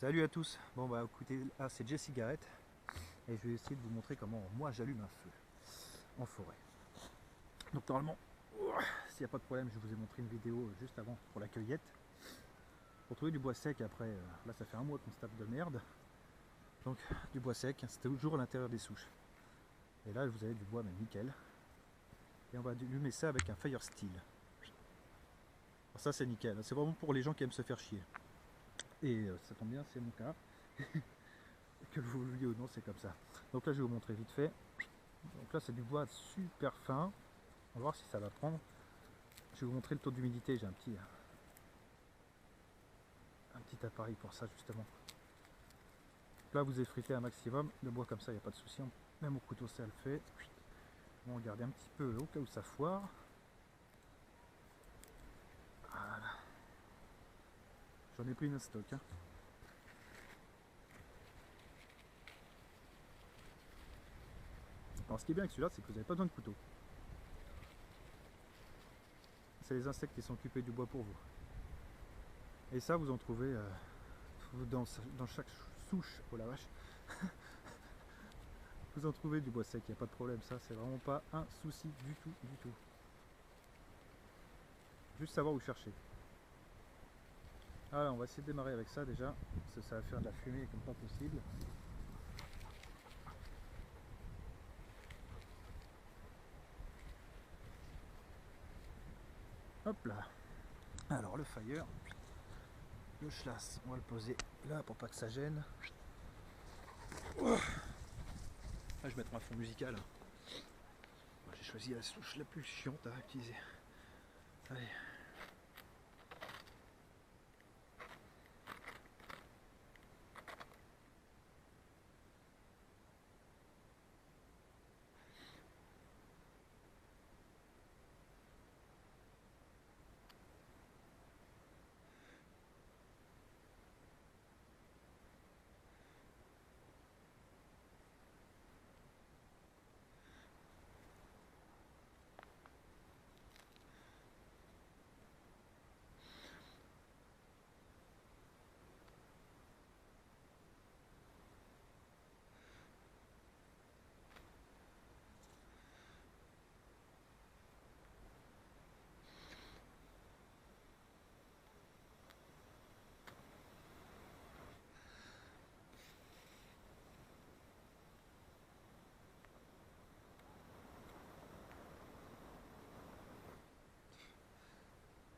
Salut à tous. Bon bah écoutez, là c'est Jesse Garrett et je vais essayer de vous montrer comment moi j'allume un feu en forêt. Donc normalement, s'il n'y a pas de problème, je vous ai montré une vidéo juste avant pour la cueillette. Pour trouver du bois sec après, là ça fait un mois qu'on se tape de merde. Donc du bois sec, c'est toujours à l'intérieur des souches. Et là vous avez du bois mais nickel. Et on va allumer ça avec un fire steel. Alors ça c'est nickel, c'est vraiment pour les gens qui aiment se faire chier. Et ça tombe bien, c'est mon cas. Que vous le vouliez ou non, c'est comme ça. Donc là je vais vous montrer vite fait. Donc là c'est du bois super fin. On va voir si ça va prendre. Je vais vous montrer le taux d'humidité. J'ai un petit appareil pour ça justement. Là vous effritez un maximum. Le bois comme ça, il n'y a pas de souci. Même au couteau ça le fait. On va regarder un petit peu au cas où ça foire. Voilà. J'en ai pris une stock. Hein. Alors ce qui est bien avec celui-là, c'est que vous n'avez pas besoin de couteau. C'est les insectes qui sont occupés du bois pour vous. Et ça, vous en trouvez dans chaque souche. Oh la vache. Vous en trouvez du bois sec, il n'y a pas de problème. Ça, c'est vraiment pas un souci du tout, du tout. Juste savoir où chercher. Alors, on va essayer de démarrer avec ça déjà. Parce que ça va faire de la fumée comme pas possible. Hop là. Alors, le fire. Le schlass, on va le poser là pour pas que ça gêne. Là, je vais mettre un fond musical. J'ai choisi la souche la plus chiante à utiliser. Allez.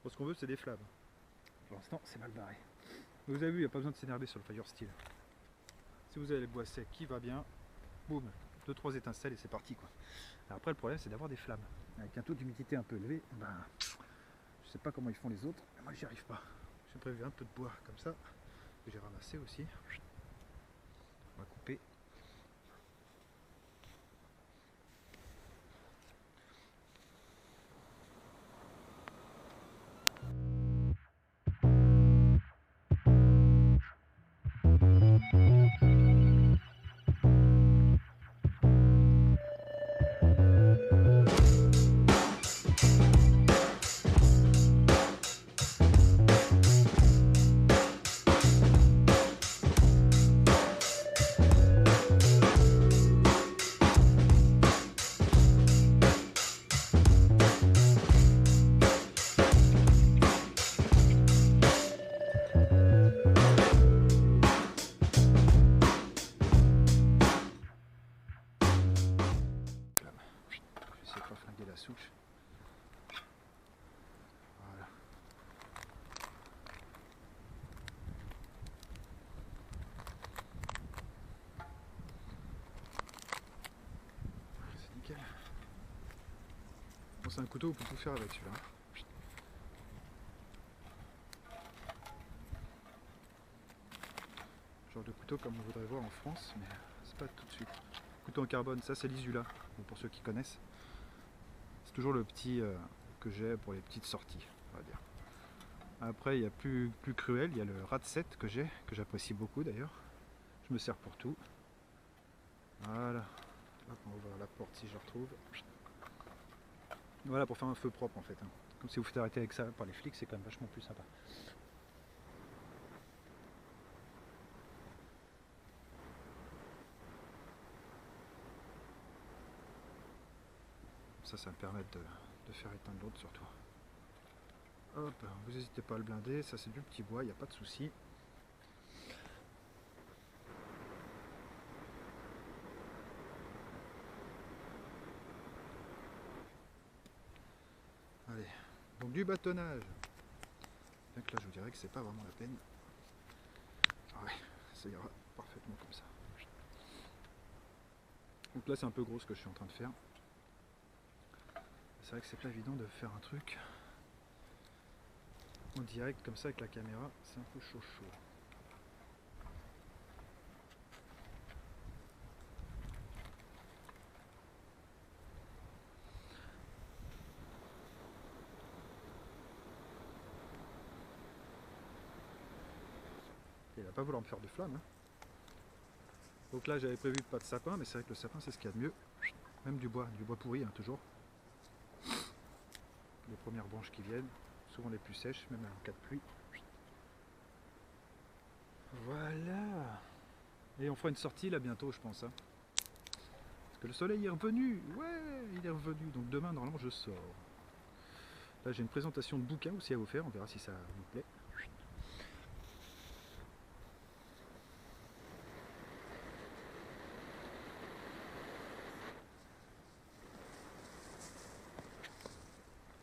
Bon, ce qu'on veut, c'est des flammes. Pour l'instant, c'est mal barré. Vous avez vu, il n'y a pas besoin de s'énerver sur le fire steel. Si vous avez le bois sec qui va bien, boum, 2-3 étincelles et c'est parti quoi. Alors après, le problème, c'est d'avoir des flammes. Avec un taux d'humidité un peu élevé, ben, je sais pas comment ils font les autres, mais moi j'y arrive pas. J'ai prévu un peu de bois comme ça, que j'ai ramassé aussi. On va couper. Je vais essayer de pas flinguer la souche. Voilà. C'est nickel. Bon, c'est un couteau, on peut tout faire avec celui-là. Genre de couteau comme on voudrait voir en France, mais c'est pas tout de suite. Couteau en carbone, ça c'est l'Isula, pour ceux qui connaissent. C'est toujours le petit que j'ai pour les petites sorties, on va dire. Après, il y a plus cruel, il y a le Rad 7 que j'ai, que j'apprécie beaucoup d'ailleurs. Je me sers pour tout. Voilà. Hop, on va ouvrir la porte si je la retrouve. Voilà, pour faire un feu propre en fait. Hein. Comme si vous faites arrêter avec ça par les flics, c'est quand même vachement plus sympa. Ça va me permettre de faire éteindre l'autre surtout. Hop, vous n'hésitez pas à le blinder, ça c'est du petit bois, il n'y a pas de souci. Allez, donc du bâtonnage. Bien que là je vous dirais que c'est pas vraiment la peine. Ouais, ça ira parfaitement comme ça. Donc là c'est un peu gros ce que je suis en train de faire. C'est vrai que c'est pas évident de faire un truc en direct comme ça avec la caméra, c'est un peu chaud. Il va pas vouloir me faire de flamme. Hein. Donc là j'avais prévu pas de sapin, mais c'est vrai que le sapin c'est ce qu'il y a de mieux. Même du bois pourri hein, toujours. Les premières branches qui viennent, souvent les plus sèches, même en cas de pluie. Voilà. Et on fera une sortie là bientôt je pense. Hein. Parce que le soleil est revenu. Ouais, il est revenu. Donc demain normalement je sors. Là j'ai une présentation de bouquin aussi à vous faire, on verra si ça vous plaît.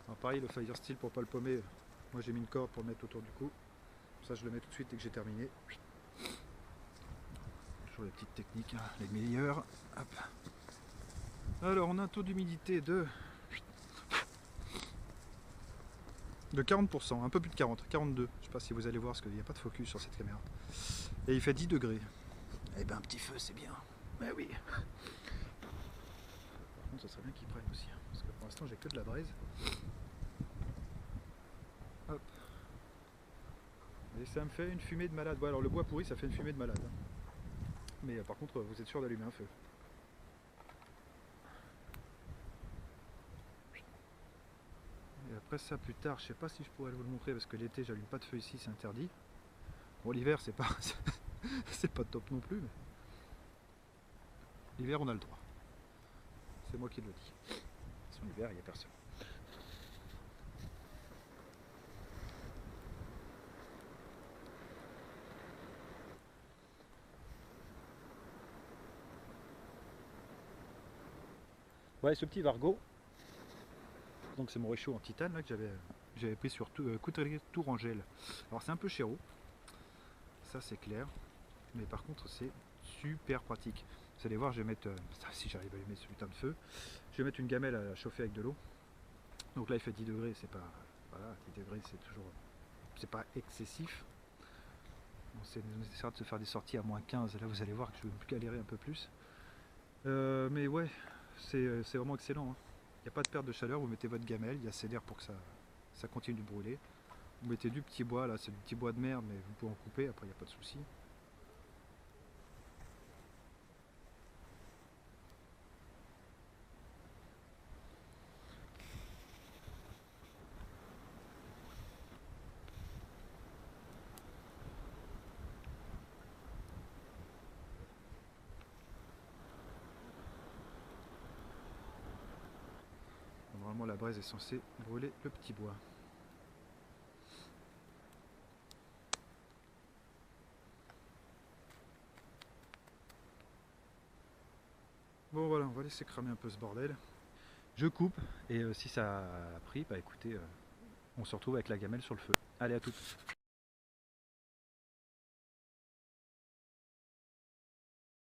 Alors pareil le Fire Steel pour pas le paumer, moi j'ai mis une corde pour le mettre autour du cou. Ça je le mets tout de suite dès que j'ai terminé. Toujours les petites techniques, hein, les meilleures. Hop. Alors on a un taux d'humidité de 40%, un peu plus de 40, 42. Je sais pas si vous allez voir parce qu'il n'y a pas de focus sur cette caméra. Et il fait 10 degrés. Eh ben un petit feu c'est bien. Mais oui. Par contre ce serait bien qu'il prenne aussi. Parce que pour l'instant j'ai que de la braise. Hop. Et ça me fait une fumée de malade. Bon, alors le bois pourri ça fait une fumée de malade. Mais par contre vous êtes sûr d'allumer un feu. Et après ça plus tard, je sais pas si je pourrais vous le montrer parce que l'été j'allume pas de feu ici, c'est interdit. Bon l'hiver c'est pas c'est pas top non plus. Mais... l'hiver on a le droit. C'est moi qui le dis. Sur l'hiver il n'y a personne. Ouais, ce petit Vargo, donc c'est mon réchaud en titane là, que j'avais pris sur Coutellerie Tourangelle. Alors c'est un peu chéro, ça c'est clair, mais par contre c'est super pratique. Vous allez voir, je vais mettre, si j'arrive à allumer ce putain de feu, je vais mettre une gamelle à chauffer avec de l'eau. Donc là il fait 10 degrés, c'est pas, voilà, 10 degrés c'est toujours, c'est pas excessif. On essaiera de se faire des sorties à moins 15, là vous allez voir que je vais me galérer un peu plus. Mais ouais, c'est vraiment excellent. Hein. Il n'y a pas de perte de chaleur, vous mettez votre gamelle, il y a assez d'air pour que ça continue de brûler. Vous mettez du petit bois, là c'est du petit bois de merde, mais vous pouvez en couper, après il n'y a pas de souci. Normalement la braise est censée brûler le petit bois. Bon voilà, on va laisser cramer un peu ce bordel. Je coupe et si ça a pris, bah écoutez, on se retrouve avec la gamelle sur le feu. Allez à toutes.